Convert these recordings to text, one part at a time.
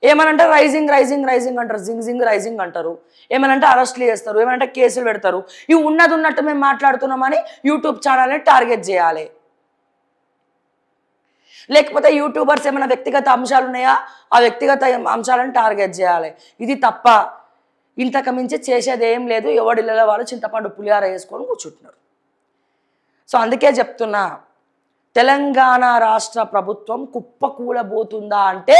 ఏమనంటే rising rising rising అంటారు, జింగ్ జింగ్ రైజింగ్ అంటారు, ఏమనంటే అరెస్ట్లు చేస్తారు, ఏమనంటే కేసులు పెడతారు. ఇవి ఉన్నది ఉన్నట్టు మేము మాట్లాడుతున్నామని యూట్యూబ్ ఛానల్ని టార్గెట్ చేయాలి. లేకపోతే యూట్యూబర్స్ ఏమైనా వ్యక్తిగత అంశాలు ఉన్నాయా, ఆ వ్యక్తిగత అంశాలను టార్గెట్ చేయాలి. ఇది తప్ప ఇంతకు మించి చేసేది ఏం లేదు. ఎవడిళ్ళ వాళ్ళు చింతపండు పులిహార వేసుకొని కూర్చుంటున్నారు. సో అందుకే చెప్తున్నా, తెలంగాణ రాష్ట్ర ప్రభుత్వం కుప్పకూలబోతుందా అంటే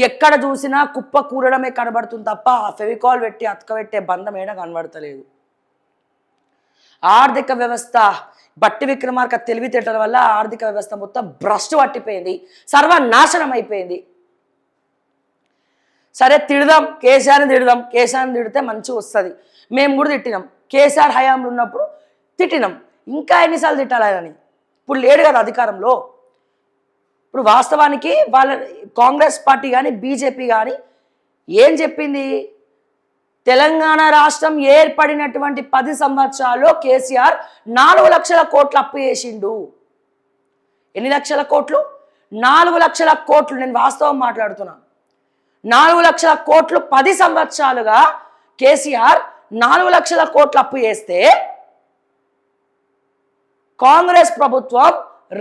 ఎక్కడ చూసినా కుప్ప కూరడమే కనబడుతుంది తప్ప ఫెవికాల్ పెట్టి అతకబెట్టే బంధం ఏడా కనబడతలేదు. ఆర్థిక వ్యవస్థ బట్టి విక్రమార్క తెలివితేటల వల్ల ఆర్థిక వ్యవస్థ మొత్తం భ్రష్టు పట్టిపోయింది, సర్వనాశనం అయిపోయింది. సరే తిడదాం, కేసీఆర్ని తిడదాం, కేసీఆర్ని తిడితే మంచిగా వస్తుంది. మేము కూడా తిట్టినాం, కేసీఆర్ హయాంలో ఉన్నప్పుడు తిట్టినాం. ఇంకా ఎన్నిసార్లు తిట్టాలి ఆయనని? ఇప్పుడు లేడు కదా అధికారంలో. ఇప్పుడు వాస్తవానికి వాళ్ళ కాంగ్రెస్ పార్టీ కానీ బీజేపీ కానీ ఏం చెప్పింది? తెలంగాణ రాష్ట్రం ఏర్పడినటువంటి 10 సంవత్సరాల్లో కేసీఆర్ 4 లక్షల కోట్లు అప్పు చేసిండు. ఎన్ని లక్షల కోట్లు? 4 లక్షల కోట్లు. నేను వాస్తవం మాట్లాడుతున్నా. 4 లక్షల కోట్లు 10 సంవత్సరాలుగా కేసీఆర్ 4 లక్షల కోట్లు అప్పు చేస్తే కాంగ్రెస్ ప్రభుత్వం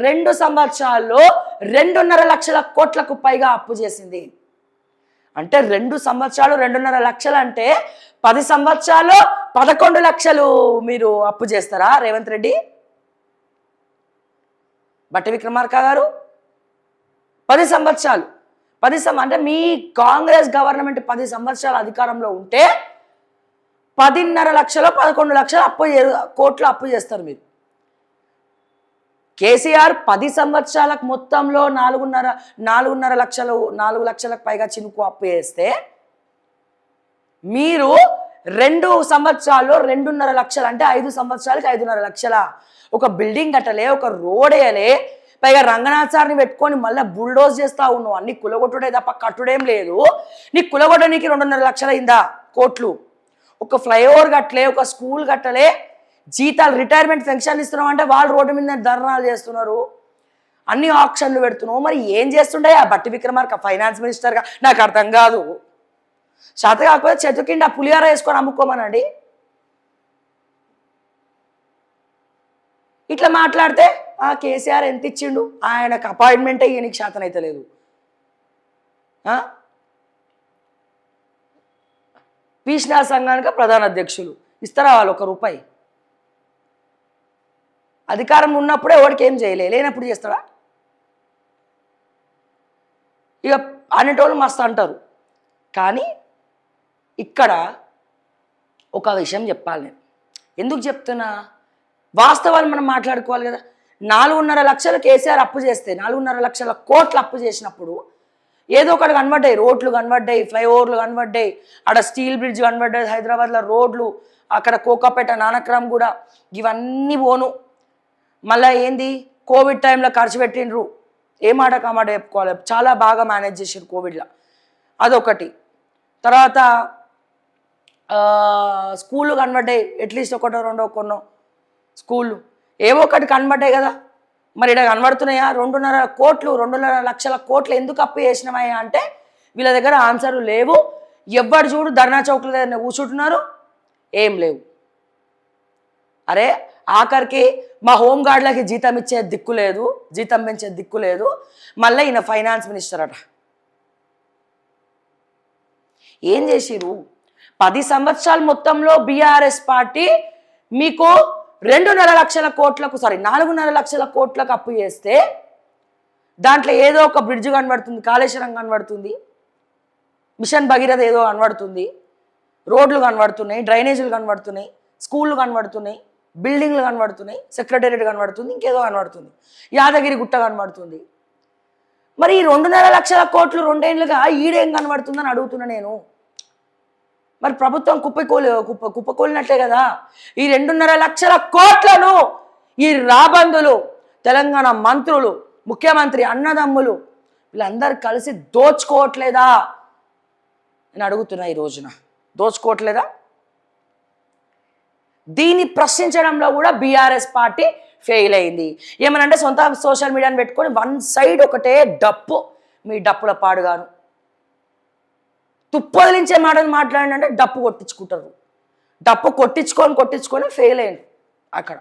2 సంవత్సరాల్లో 2.5 లక్షల కోట్లకు పైగా అప్పు చేసింది. అంటే 2 సంవత్సరాలు 2.5 లక్షలు అంటే 10 సంవత్సరాలు 11 లక్షలు మీరు అప్పు చేస్తారా రేవంత్ రెడ్డి, బట్టి విక్రమార్క గారు? 10 సంవత్సరాలు అంటే మీ కాంగ్రెస్ గవర్నమెంట్ 10 సంవత్సరాల అధికారంలో ఉంటే 10.5 లక్షలు 11 లక్షలు కోట్లు అప్పు చేస్తారు మీరు. కేసీఆర్ 10 సంవత్సరాలకు మొత్తంలో 4.5 లక్షలకు పైగా చినుకు అప్పు చేస్తే మీరు 2 సంవత్సరాల్లో 2.5 లక్షలు అంటే 5 సంవత్సరాలకి 5.5 లక్షల. ఒక బిల్డింగ్ కట్టలే, ఒక రోడ్ వేయలే, పైగా రంగనాథ్ సార్ని పెట్టుకొని మళ్ళీ బుల్డోజ్ చేస్తా ఉన్నావు. అన్ని కులగొట్టుడే తప్ప కట్టుడేం లేదు. నీకు కులగొట్టడానికి 2.5 లక్షలు అయిందా కోట్లు? ఒక ఫ్లైఓవర్ కట్టలే, ఒక స్కూల్ కట్టలే, జీతాలు రిటైర్మెంట్ పెన్షన్ ఇస్తున్నాం అంటే వాళ్ళు రోడ్డు మీద ధర్నాలు చేస్తున్నారు, అన్ని ఆప్షన్లు పెడుతున్నావు. మరి ఏం చేస్తుండే ఆ బట్టి విక్రమార్క ఫైనాన్స్ మినిస్టర్గా? నాకు అర్థం కాదు. శాత కాకపోతే చెట్టు కింద పులిహార వేసుకొని అమ్ముకోమనండి. ఇట్లా మాట్లాడితే ఆ కేసీఆర్ ఎంత ఇచ్చిండు, ఆయనకు అపాయింట్మెంటే ఈయనకి శాతం అయితే లేదు. పీష్నా సంఘానికి ప్రధాన అధ్యక్షులు ఇస్తారా వాళ్ళు ₹1? అధికారం ఉన్నప్పుడే ఎవరికి ఏం చేయలే, లేనప్పుడు చేస్తాడా? ఇక అనేటోళ్ళు మస్తు అంటారు. కానీ ఇక్కడ ఒక విషయం చెప్పాలి. నేను ఎందుకు చెప్తున్నా, వాస్తవాలు మనం మాట్లాడుకోవాలి కదా. 4.5 లక్షలు కేసీఆర్ అప్పు చేస్తే 4.5 లక్షల కోట్లు అప్పు చేసినప్పుడు ఏదో ఒకటి కనబడ్డాయి. రోడ్లు కనబడ్డాయి, ఫ్లైఓవర్లు కనబడ్డాయి, అక్కడ స్టీల్ బ్రిడ్జ్ కనబడ్డాయి, హైదరాబాద్లో రోడ్లు, అక్కడ కోకాపేట నానక్రామ్ కూడా, ఇవన్నీ పోను. మళ్ళీ ఏంది, కోవిడ్ టైంలో ఖర్చు పెట్టిండ్రు, ఏ మాట కామాట చెప్పుకోవాలి, చాలా బాగా మేనేజ్ చేసారు కోవిడ్లో, అదొకటి. తర్వాత స్కూళ్ళు కనబడ్డాయి, అట్లీస్ట్ 1-2 కొన్నో స్కూళ్ళు, ఏవో ఒకటి కనబడ్డాయి కదా. మరి ఇక్కడ కనబడుతున్నాయా? 2.5 లక్షల కోట్లు ఎందుకు అప్పు చేసినామయ్యా అంటే వీళ్ళ దగ్గర ఆన్సర్లు లేవు. ఎవ్వరు చూడు ధర్నా చౌక్ల దగ్గర కూర్చుంటున్నారు, ఏం లేవు. అరే ఆఖరికి మా హోంగార్డులకి జీతం ఇచ్చే దిక్కు లేదు, జీతం పెంచే దిక్కు లేదు, మళ్ళీ ఈయన ఫైనాన్స్ మినిస్టర్ అట. ఏం చేసిరు? 10 సంవత్సరాల మొత్తంలో బీఆర్ఎస్ పార్టీ మీకు 4.5 లక్షల కోట్లకు అప్పు చేస్తే దాంట్లో ఏదో ఒక బ్రిడ్జ్ కనబడుతుంది, కాళేశ్వరం కనబడుతుంది, మిషన్ భగీరథ ఏదో కనబడుతుంది, రోడ్లు కనబడుతున్నాయి, డ్రైనేజీలు కనబడుతున్నాయి, స్కూళ్ళు కనబడుతున్నాయి, బిల్డింగ్లు కనబడుతున్నాయి, సెక్రటేరియట్ కనబడుతుంది, ఇంకేదో కనబడుతుంది, యాదగిరి గుట్ట కనబడుతుంది. మరి ఈ 2.5 లక్షల కోట్లు 2 ఏళ్ళుగా ఈడేం కనబడుతుందని అడుగుతున్నా నేను. మరి ప్రభుత్వం కుప్పకూలినట్లే కదా. ఈ 2.5 లక్షల కోట్లను ఈ రాబందులు, తెలంగాణ మంత్రులు, ముఖ్యమంత్రి అన్నదమ్ములు వీళ్ళందరూ కలిసి దోచుకోవట్లేదా నేను అడుగుతున్నా. ఈ రోజున దోచుకోవట్లేదా? దీన్ని ప్రశ్నించడంలో కూడా బీఆర్ఎస్ పార్టీ ఫెయిల్ అయింది. ఏమనంటే సొంత సోషల్ మీడియాని పెట్టుకొని వన్ సైడ్ ఒకటే డప్పు, మీ డప్పుల పాడుగాను. తుప్పదిలించే మాటలు మాట్లాడంటే డప్పు కొట్టించుకుంటారు. డప్పు కొట్టించుకొని ఫెయిల్ అయ్యారు అక్కడ.